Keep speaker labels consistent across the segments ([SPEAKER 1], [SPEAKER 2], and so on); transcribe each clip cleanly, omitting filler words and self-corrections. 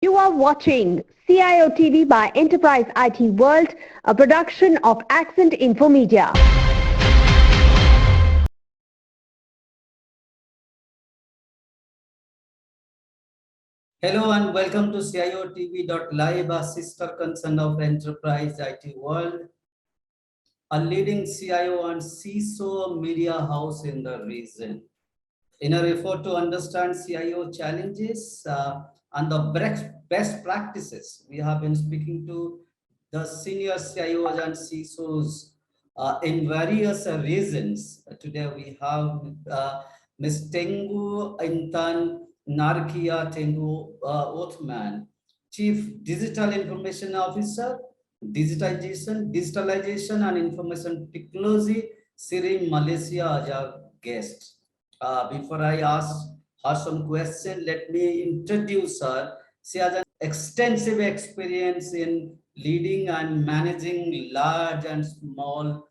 [SPEAKER 1] You are watching CIOTV by Enterprise IT World, a production of Accent Infomedia.
[SPEAKER 2] Hello and welcome to CIOTV.live, a sister concern of Enterprise IT World, a leading CIO and CISO media house in the region. In our effort to understand CIO challenges and the best practices, we have been speaking to the senior CIOs and CISOs in various regions. Today we have Ms. TENGKU INTAN NARQIAH OTHMAN, Chief Digital Information Officer, Digitalization and Information Technology, SIRIM Malaysia as our guest. Before I ask her some question, let me introduce her. She has an extensive experience in leading and managing large and small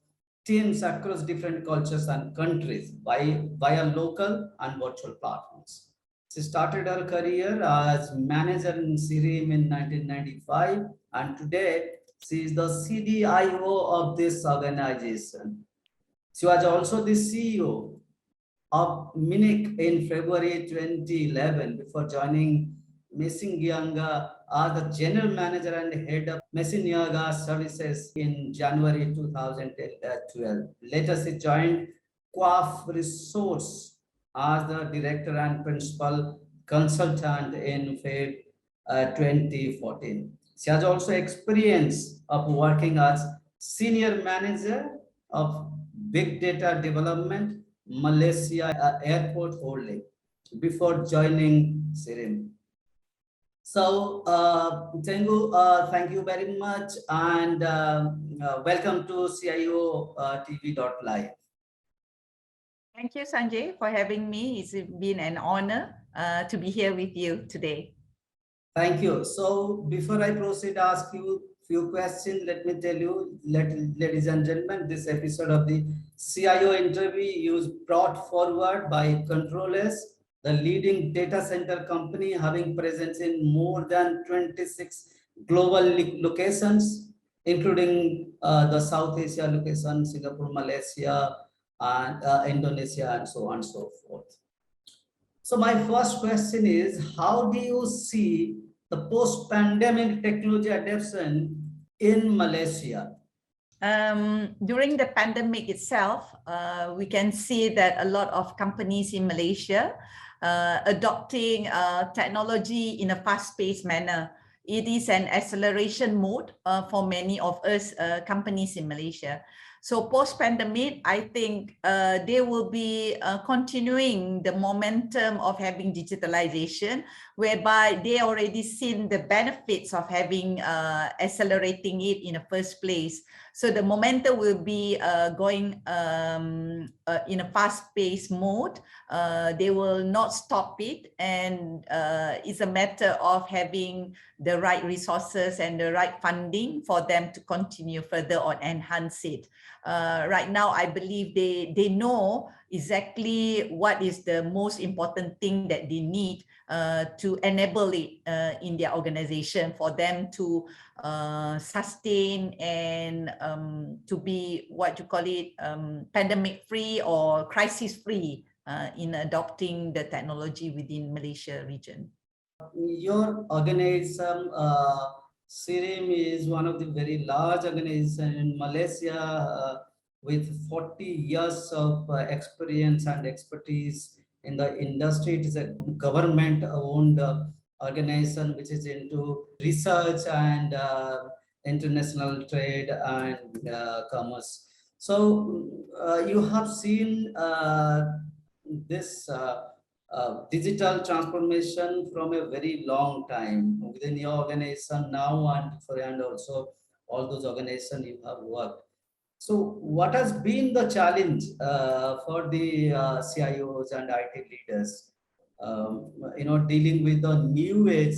[SPEAKER 2] teams across different cultures and countries via local and virtual platforms. She started her career as manager in SIRIM in 1995, and today she is the CDIO of this organization. She was also the CEO of Munich in February 2011 before joining Messingianga as the general manager and head of Messingianga services in January 2012. Later, she joined Quaf Resource as the director and principal consultant in Feb 2014. She has also experience of working as senior manager of big data development Malaysia airport holding before joining SIRIM. So, TENGKU, thank you very much and welcome to CIO TV.live.
[SPEAKER 3] Thank you, Sanjay, for having me. It's been an honor to be here with you today.
[SPEAKER 2] Thank you. So, before I proceed, ask you few questions. Let me tell you, ladies and gentlemen, this episode of the CIO interview is brought forward by Controllers, the leading data center company having presence in more than 26 global locations, including the South Asia location, Singapore, Malaysia, and Indonesia, and so on and so forth. So my first question is, how do you see the post-pandemic technology adoption in Malaysia?
[SPEAKER 3] During the pandemic itself, we can see that a lot of companies in Malaysia adopting technology in a fast-paced manner. It is an acceleration mode for many of us companies in Malaysia. So post-pandemic, I think they will be continuing the momentum of having digitalization, whereby they already seen the benefits of having accelerating it in the first place. So the momentum will be going in a fast-paced mode. They will not stop it, and it's a matter of having the right resources and the right funding for them to continue further on enhance it. Right now, I believe they know exactly what is the most important thing that they need to enable it in their organization for them to sustain and to be what you call it pandemic free or crisis free in adopting the technology within Malaysia region.
[SPEAKER 2] Your organization, SIRIM, is one of the very large organizations in Malaysia with 40 years of experience and expertise in the industry. It is a government-owned organization which is into research and international trade and commerce. So you have seen this digital transformation from a very long time within your organization now and also all those organizations you have worked. So what has been the challenge for the CIOs and IT leaders, dealing with the new age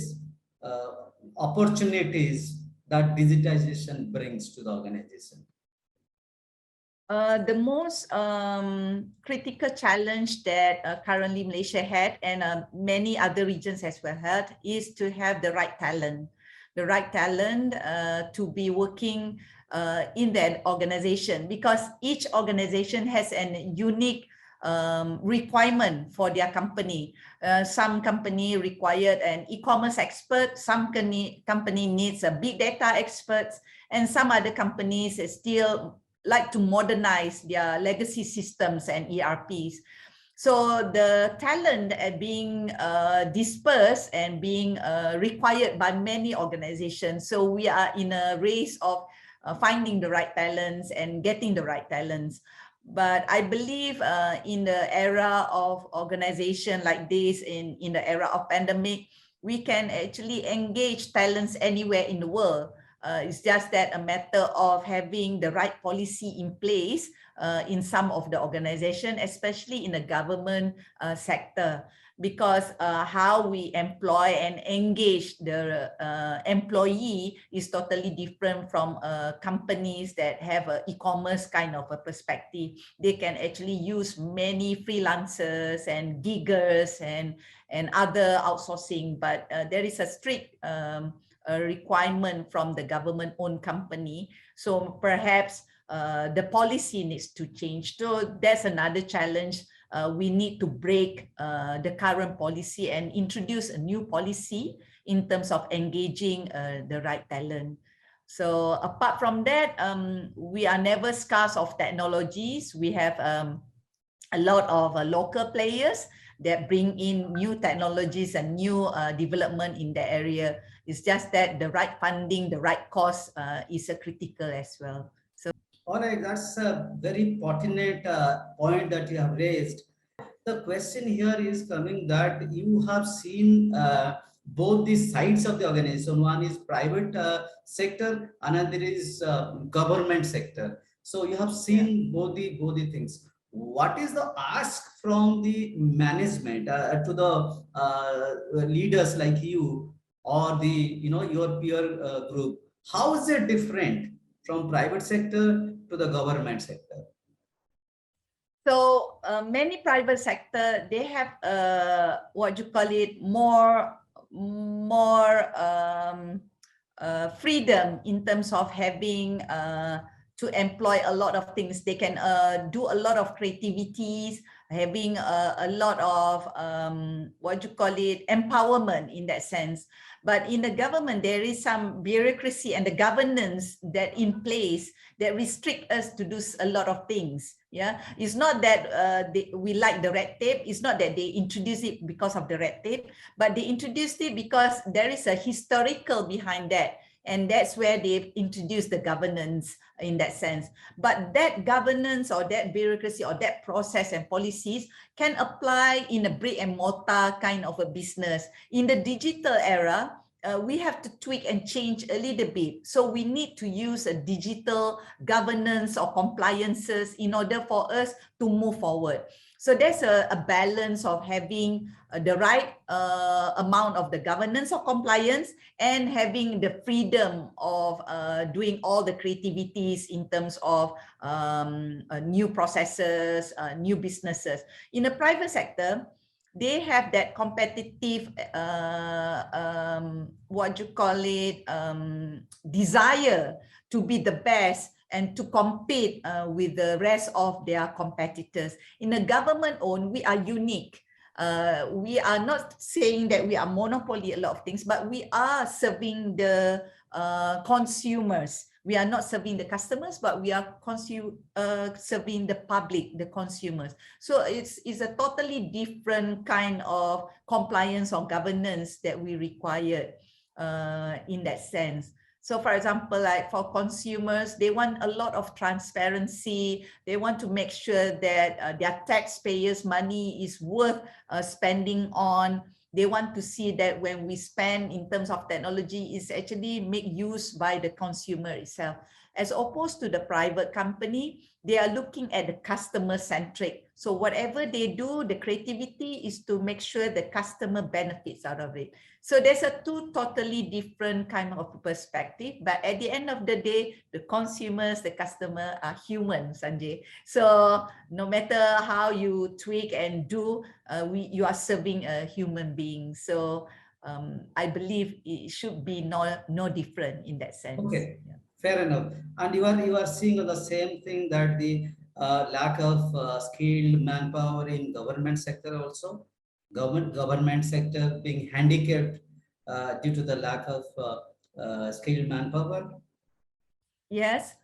[SPEAKER 2] opportunities that digitization brings to the organization?
[SPEAKER 3] The most critical challenge that currently Malaysia had, and many other regions as well had, is to have the right talent. The right talent to be working in that organization, because each organization has an unique requirement for their company. Some company required an e-commerce expert, some company needs a big data experts, and some other companies still like to modernize their legacy systems and ERPs. So the talent being dispersed and being required by many organizations. So we are in a race of finding the right talents and getting the right talents. But I believe in the era of organization like this, in the era of pandemic, we can actually engage talents anywhere in the world. It's just that a matter of having the right policy in place in some of the organization, especially in the government sector, because how we employ and engage the employee is totally different from companies that have an e-commerce kind of a perspective. They can actually use many freelancers and giggers and other outsourcing, but there is a strict requirement from the government-owned company. So perhaps the policy needs to change. So that's another challenge. We need to break the current policy and introduce a new policy in terms of engaging the right talent. So apart from that, we are never scarce of technologies. We have a lot of local players that bring in new technologies and new development in the area. It's just that the right funding, the right cost is critical as well. So,
[SPEAKER 2] all right, that's a very pertinent point that you have raised. The question here is coming that you have seen both the sides of the organization. One is private sector, another is government sector. So you have seen both the things. What is the ask from the management to the leaders like you, or the your peer group? How is it different from private sector to the government sector?
[SPEAKER 3] So many private sector, they have what you call it, more freedom in terms of having to employ a lot of things. They can do a lot of creativities, having a lot of what you call it, empowerment in that sense. But in the government, there is some bureaucracy and the governance that in place that restrict us to do a lot of things. Yeah, it's not that we like the red tape. It's not that they introduce it because of the red tape, but they introduced it because there is a historical behind that. And that's where they've introduced the governance in that sense. But that governance or that bureaucracy or that process and policies can apply in a brick and mortar kind of a business. In the digital era, we have to tweak and change a little bit. So we need to use a digital governance or compliances in order for us to move forward. So there's a balance of having the right amount of the governance or compliance and having the freedom of doing all the creativities in terms of new processes, new businesses. In the private sector, they have that competitive, what you call it, desire to be the best and to compete with the rest of their competitors. In a government-owned, we are unique. We are not saying that we are monopoly a lot of things, but we are serving the consumers. We are not serving the customers, but we are serving the public, the consumers. So it's a totally different kind of compliance or governance that we require in that sense. So for example, like for consumers, they want a lot of transparency. They want to make sure that their taxpayers' money is worth spending on. They want to see that when we spend in terms of technology is actually made use by the consumer itself. as opposed to the private company, they are looking at the customer centric. So whatever they do, the creativity is to make sure the customer benefits out of it. So there's a two totally different kind of perspective, but at the end of the day, the consumers, the customer are human, Sanjay. So no matter how you tweak and do, you are serving a human being. So I believe it should be no different in that sense.
[SPEAKER 2] Okay,
[SPEAKER 3] Yeah.
[SPEAKER 2] fair enough. And you are seeing the same thing, that the lack of skilled manpower in government sector also, government sector being handicapped due to the lack of skilled manpower.
[SPEAKER 3] Yes,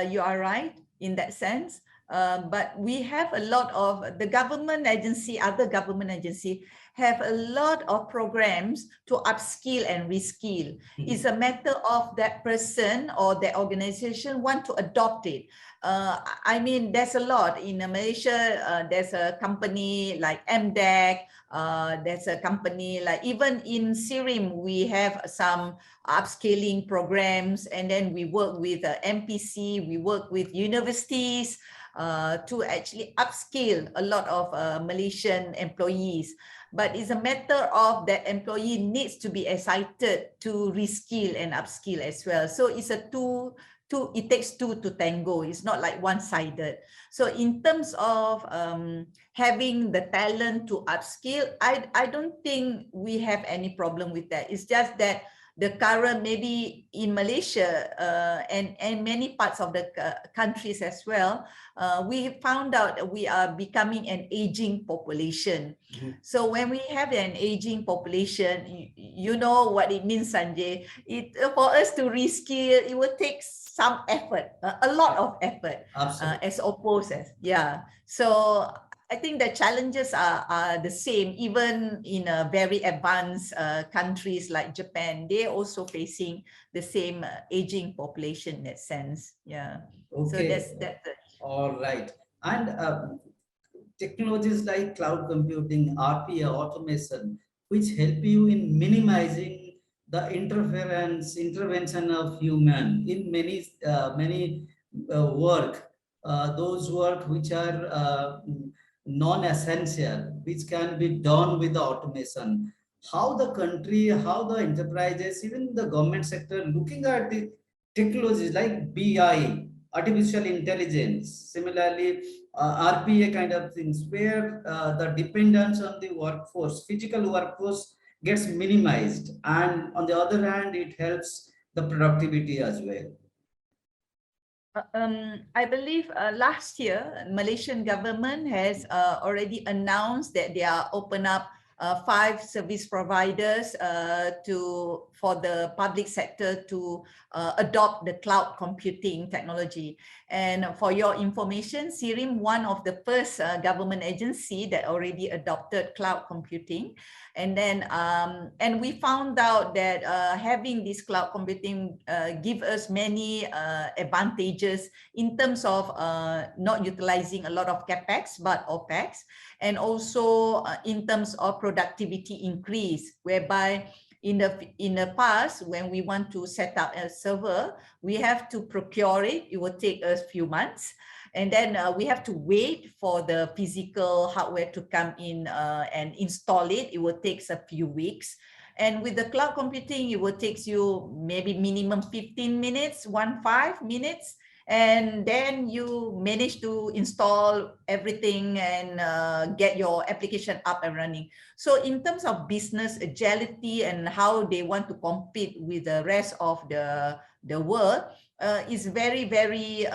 [SPEAKER 3] you are right in that sense. But we have a lot of the government agency, other government agency have a lot of programs to upskill and reskill. It's a matter of that person or the organization want to adopt it. I mean, there's a lot in Malaysia. There's a company like MDEC. There's a company like, even in SIRIM, we have some upscaling programs, and then we work with MPC, we work with universities to actually upskill a lot of Malaysian employees. But it's a matter of that employee needs to be excited to reskill and upskill as well. So it's a it takes two to tango. It's not like one-sided. So in terms of having the talent to upskill, I don't think we have any problem with that. It's just that the current, maybe in Malaysia and many parts of the countries as well, we found out that we are becoming an aging population. So when we have an aging population, you know what it means, Sanjay. For us to reskill, it will take some effort, a lot of effort, as opposed as, yeah. So I think the challenges are the same, even in a very advanced countries like Japan. They're also facing the same aging population in that sense. Yeah.
[SPEAKER 2] Okay.
[SPEAKER 3] So that's
[SPEAKER 2] all right. And technologies like cloud computing, RPA, automation, which help you in minimizing the intervention of human in many work, those work which are non-essential, which can be done with the automation. How the country, how the enterprises, even the government sector, looking at the technologies like BI, artificial intelligence, similarly RPA kind of things, where the dependence on the workforce, physical workforce, gets minimized, and on the other hand, it helps the productivity as well.
[SPEAKER 3] I believe last year, Malaysian government has already announced that they are open up 5 service providers for the public sector to adopt the cloud computing technology. And for your information, SIRIM, one of the first government agency that already adopted cloud computing. And then, and we found out that having this cloud computing give us many advantages in terms of not utilizing a lot of CapEx, but OpEx, and also in terms of productivity increase, whereby in the past, when we want to set up a server, we have to procure it. It will take us a few months. And then we have to wait for the physical hardware to come in and install it. It will take a few weeks. And with the cloud computing, it will take you maybe minimum 15 minutes, 15 minutes. And then you manage to install everything and get your application up and running. So in terms of business agility and how they want to compete with the rest of the world, is very, very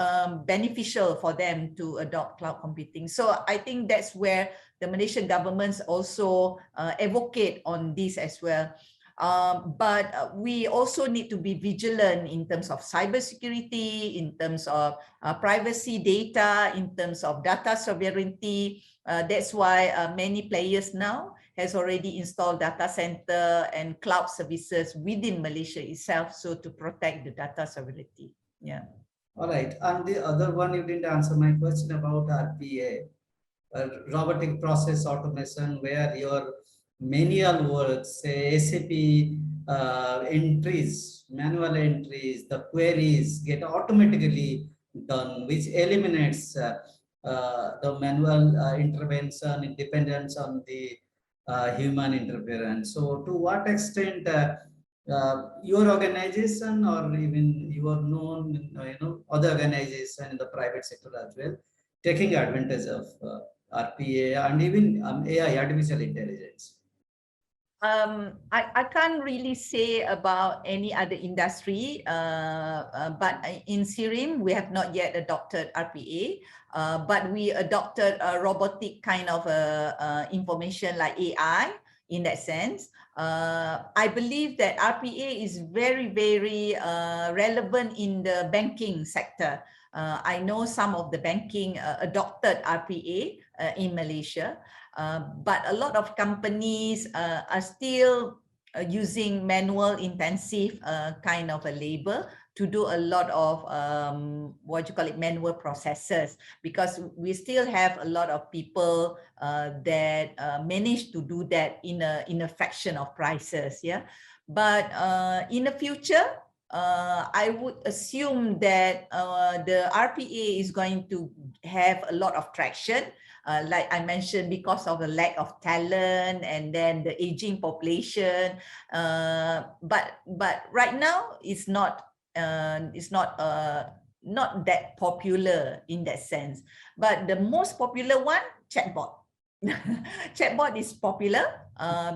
[SPEAKER 3] beneficial for them to adopt cloud computing. So I think that's where the Malaysian governments also advocate on this as well. But we also need to be vigilant in terms of cybersecurity, in terms of privacy data, in terms of data sovereignty. That's why many players now has already installed data center and cloud services within Malaysia itself, so to protect the data sovereignty. Yeah.
[SPEAKER 2] All right. And the other one, you didn't answer my question about RPA, robotic process automation, where your manual work, say SAP entries, manual entries, the queries get automatically done, which eliminates the manual intervention, dependence on the human interference. So to what extent your organization or even your known, other organization in the private sector as well, taking advantage of RPA and even AI, artificial intelligence?
[SPEAKER 3] I can't really say about any other industry, but in SIRIM, we have not yet adopted RPA, but we adopted a robotic kind of information like AI in that sense. I believe that RPA is very, very relevant in the banking sector. I know some of the banking adopted RPA in Malaysia. But a lot of companies are still using manual intensive kind of a labor to do a lot of manual processes, because we still have a lot of people that manage to do that in a fraction of prices. Yeah, but in the future, I would assume that the RPA is going to have a lot of traction. Like I mentioned, because of the lack of talent and then the aging population, but right now it's not that popular in that sense. But the most popular one, chatbot. Chatbot is popular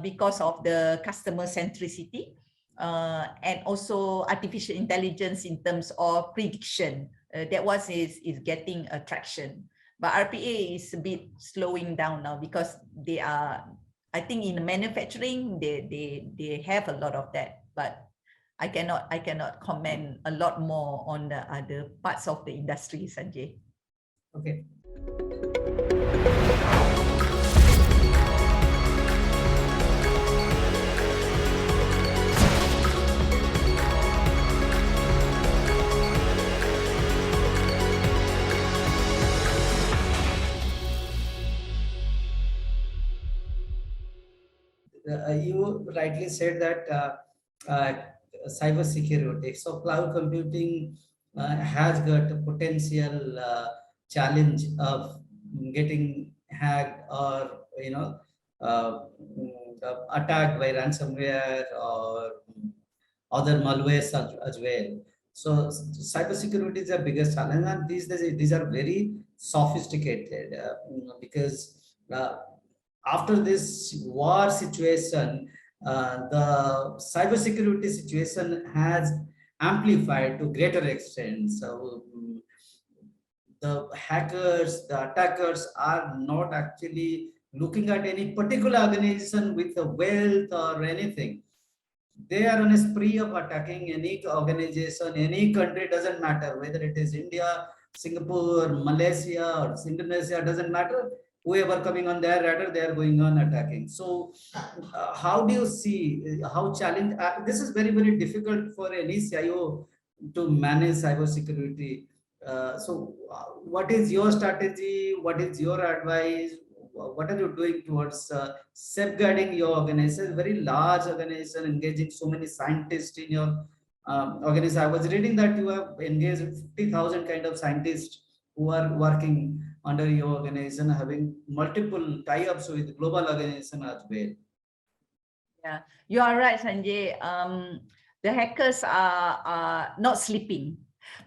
[SPEAKER 3] because of the customer centricity and also artificial intelligence in terms of prediction. That was is getting traction. But RPA is a bit slowing down now because they are, I think in manufacturing, they have a lot of that, but I cannot comment a lot more on the other parts of the industry, Sanjay.
[SPEAKER 2] Okay. You rightly said that cyber security. So cloud computing has got a potential challenge of getting hacked or attacked by ransomware or other malwares as well. So cybersecurity is the biggest challenge, and these are very sophisticated because after this war situation, the cybersecurity situation has amplified to greater extent. So the hackers, the attackers are not actually looking at any particular organization with a wealth or anything. They are on a spree of attacking any organization, any country, doesn't matter whether it is India, Singapore, Malaysia, or Indonesia, doesn't matter. Whoever coming on their radar, they are going on attacking. So how do you see how challenge this is very, very difficult for any CIO to manage cybersecurity. So what is your strategy? What is your advice? What are you doing towards safeguarding your organization? Very large organization engaging so many scientists in your organization. I was reading that you have engaged 50,000 kind of scientists who are working under your organization, having multiple tie-ups with global organization as well.
[SPEAKER 3] Yeah, you are right, Sanjay. The hackers are not sleeping,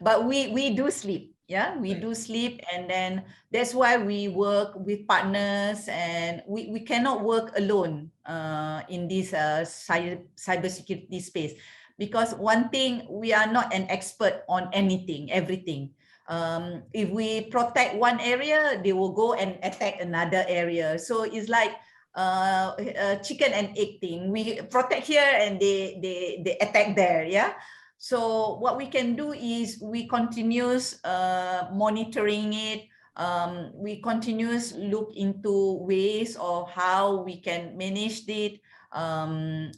[SPEAKER 3] but we do sleep. Yeah, we do sleep, and then that's why we work with partners, and we cannot work alone in this cybersecurity space, because one thing, we are not an expert on anything, everything. If we protect one area, they will go and attack another area. So it's like chicken and egg thing. We protect here and they attack there. Yeah. So what we can do is we continuous monitoring it. We continuous look into ways of how we can manage it, and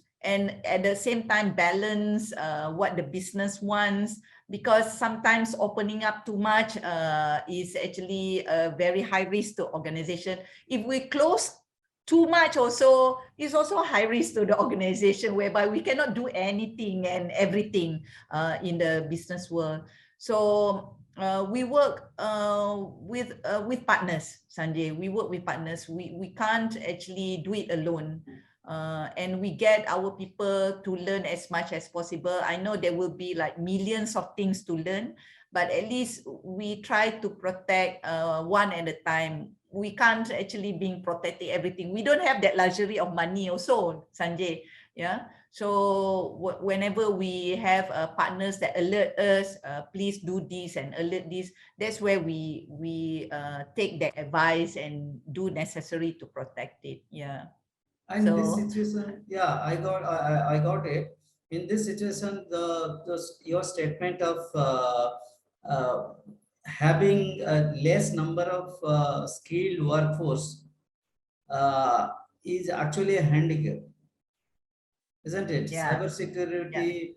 [SPEAKER 3] at the same time balance what the business wants, because sometimes opening up too much is actually a very high risk to organization. If we close too much also is also high risk to the organization, whereby we cannot do anything and everything in the business world. So we work with partners, Sanjay. We work with partners. We can't actually do it alone. And we get our people to learn as much as possible. I know there will be like millions of things to learn, but at least we try to protect one at a time. We can't actually be protecting everything. We don't have that luxury of money also, Sanjay. Yeah. So whenever we have partners that alert us, please do this and alert this, that's where we take that advice and do necessary to protect it. Yeah.
[SPEAKER 2] And in this situation, yeah, I got it. In this situation, your statement of having a less number of skilled workforce is actually a handicap, isn't it?
[SPEAKER 3] Yeah.
[SPEAKER 2] Cybersecurity,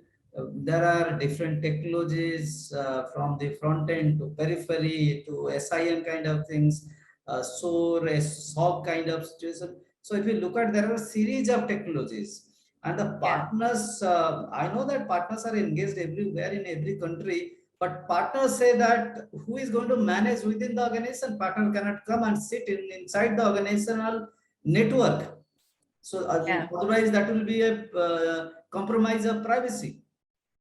[SPEAKER 2] there are different technologies from the front end to periphery to SIM kind of things, SOAR, SOC kind of situation. So if you look at, there are a series of technologies, and the partners, I know that partners are engaged everywhere in every country, but partners say that who is going to manage within the organization? Partner cannot come and sit inside the organizational network. So otherwise that will be a compromise of privacy.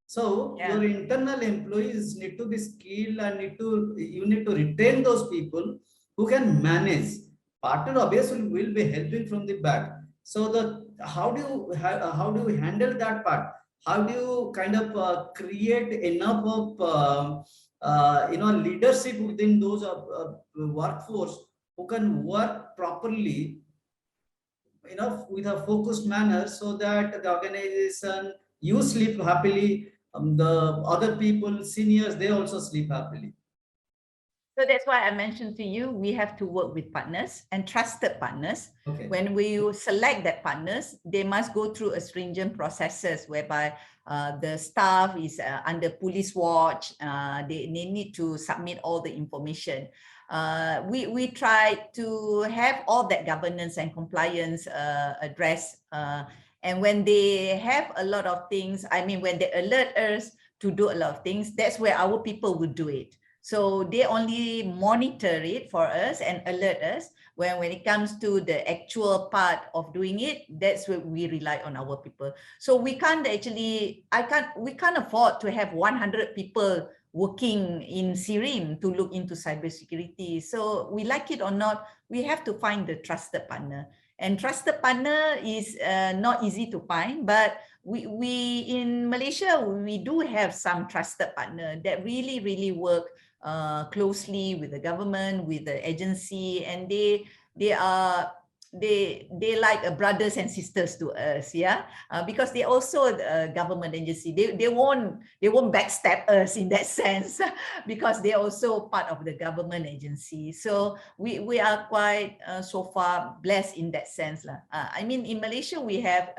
[SPEAKER 2] So your internal employees need to be skilled and you need to retain those people who can manage. Partner obviously will be helping from the back. So how do you handle that part? How do you kind of create enough of leadership within those workforce who can work properly, with a focused manner, so that the organization, you sleep happily, the other people, seniors, they also sleep happily.
[SPEAKER 3] So that's why I mentioned to you, we have to work with partners and trusted partners.
[SPEAKER 2] Okay.
[SPEAKER 3] When we select that partners, they must go through a stringent processes whereby the staff is under police watch. They need to submit all the information. We try to have all that governance and compliance addressed. And when they have a lot of things, I mean, when they alert us to do a lot of things, that's where our people would do it. So they only monitor it for us and alert us. When it comes to the actual part of doing it, that's where we rely on our people. So we can't actually, we can't afford to have 100 people working in SIRIM to look into cybersecurity. So we like it or not, we have to find the trusted partner. And trusted partner is not easy to find, but we in Malaysia, we do have some trusted partner that really work closely with the government, with the agency, and they like brothers and sisters to us, because they also government agency. They won't backstab us in that sense, because they're also part of the government agency. So we are quite so far blessed in that sense. I mean, in Malaysia, we have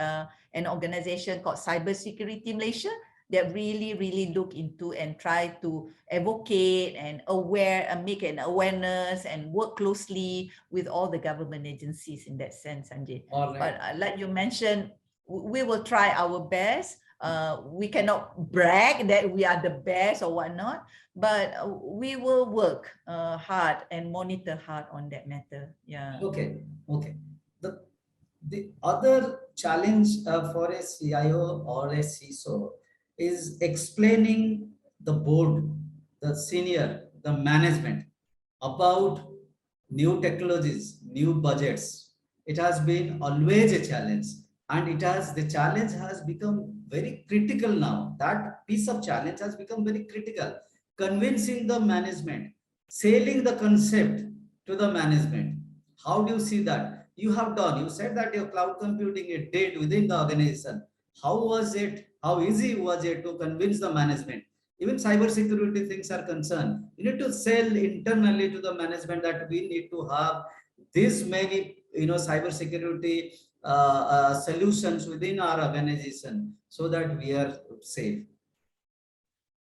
[SPEAKER 3] an organization called Cybersecurity Malaysia that really look into and try to advocate and make an awareness and work closely with all the government agencies in that sense, Sanjay.
[SPEAKER 2] Right.
[SPEAKER 3] But like you mentioned, we will try our best. We cannot brag that we are the best or whatnot, but we will work hard and monitor hard on that matter. Yeah.
[SPEAKER 2] Okay. The other challenge for a CIO or a CISO is explaining the board, the senior, the management about new technologies, new budgets. It has been always a challenge, and the challenge has become very critical now. That piece of challenge has become very critical. Convincing the management, selling the concept to the management. How do you see that? You said that your cloud computing is dead within the organization. How was it? How easy was it to convince the management? Even cybersecurity things are concerned. You need to sell internally to the management that we need to have this many, cybersecurity solutions within our organization so that we are safe.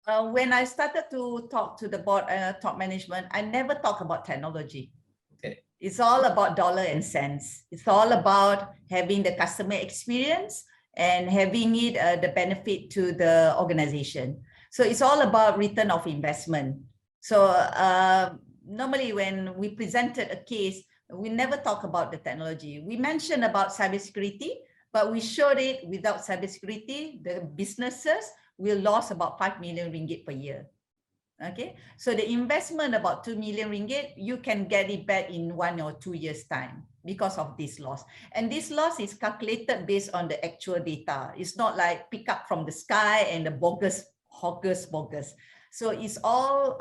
[SPEAKER 3] When I started to talk to the board, top management, I never talk about technology.
[SPEAKER 2] Okay.
[SPEAKER 3] It's all about dollar and cents. It's all about having the customer experience and having it the benefit to the organization. So it's all about return of investment. So normally when we presented a case, we never talk about the technology. We mentioned about cybersecurity, but we showed it without cybersecurity, the businesses will lose about 5 million ringgit per year. Okay, so the investment about 2 million ringgit, you can get it back in 1 or 2 years time because of this loss. And this loss is calculated based on the actual data. It's not like pick up from the sky and the bogus. So it's all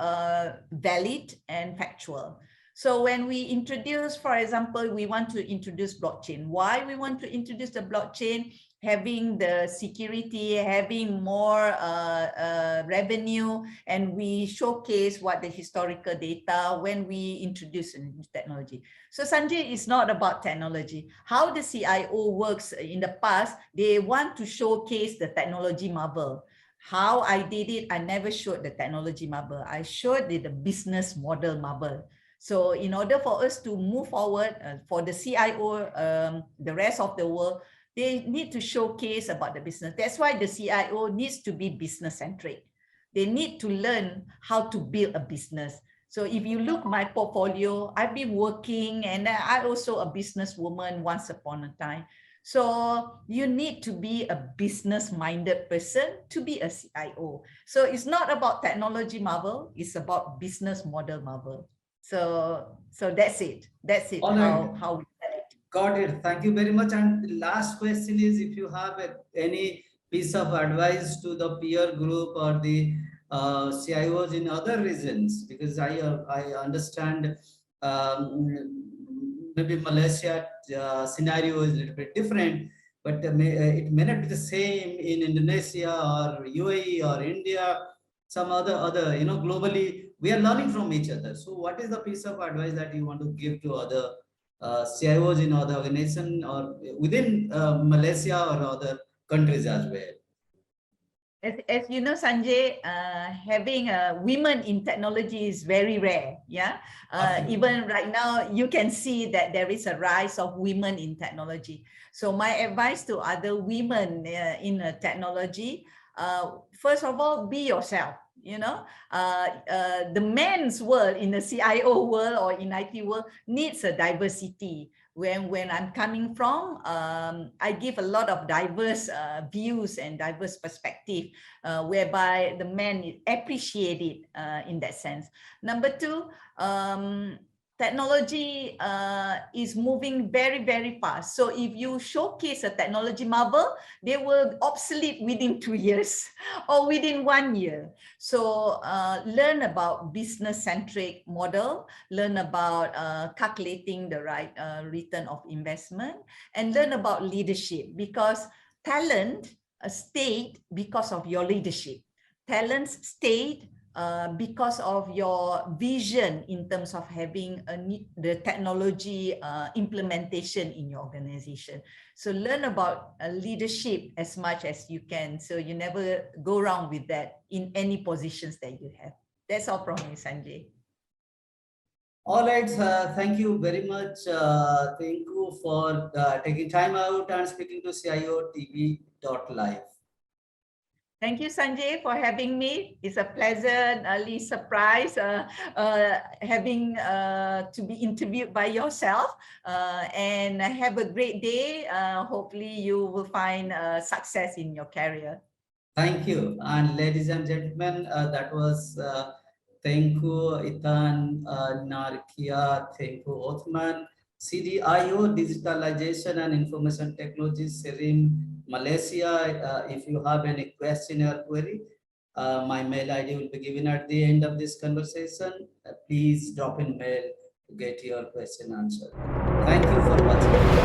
[SPEAKER 3] valid and factual. So when we introduce, for example, we want to introduce blockchain. Why we want to introduce the blockchain? Having the security, having more revenue, and we showcase what the historical data when we introduce a new technology. So Sanjay, is not about technology. How the CIO works in the past, they want to showcase the technology marvel. How I did it, I never showed the technology marvel. I showed the business model marvel. So in order for us to move forward, for the CIO, the rest of the world, they need to showcase about the business. That's why the CIO needs to be business centric. They need to learn how to build a business. So if you look my portfolio, I've been working and I also a businesswoman once upon a time. So you need to be a business-minded person to be a CIO. So it's not about technology marvel, it's about business model marvel. So that's it. That's it.
[SPEAKER 2] All right.
[SPEAKER 3] How we set it.
[SPEAKER 2] Got it. Thank you very much. And the last question is, if you have any piece of advice to the peer group or the CIOs in other regions, because I understand maybe Malaysia scenario is a little bit different, but it may not be the same in Indonesia or UAE or India, some other globally. We are learning from each other. So what is the piece of advice that you want to give to other CIOs in other organization or within Malaysia or other countries as well?
[SPEAKER 3] As you know, Sanjay, having women in technology is very rare. Yeah, even right now, you can see that there is a rise of women in technology. So my advice to other women in technology, first of all, be yourself. You know, the men's world in the CIO world or in IT world needs a diversity. When I'm coming from, I give a lot of diverse views and diverse perspective, whereby the men appreciate it in that sense. Number two, technology is moving very, very fast. So if you showcase a technology marvel, they will obsolete within 2 years or within 1 year. So learn about business-centric model, learn about calculating the right return of investment, and learn about leadership, because talent stayed because of your leadership. Talents stayed because of your vision in terms of having the technology implementation in your organization. So learn about leadership as much as you can, so you never go wrong with that in any positions that you have. That's all from me, Sanjay.
[SPEAKER 2] All right, thank you very much, TENGKU, for taking time out and speaking to CIOTV.live.
[SPEAKER 3] Thank you, Sanjay, for having me. It's a pleasant early surprise having to be interviewed by yourself. And have a great day. Hopefully you will find success in your career.
[SPEAKER 2] Thank you. And ladies and gentlemen, that was TENGKU, INTAN, NARQIAH, TENGKU OTHMAN, CDIO, Digitalization and Information Technology, SIRIM, Malaysia. If you have any question or query, my mail ID will be given at the end of this conversation. Please drop in mail to get your question answered. Thank you for watching.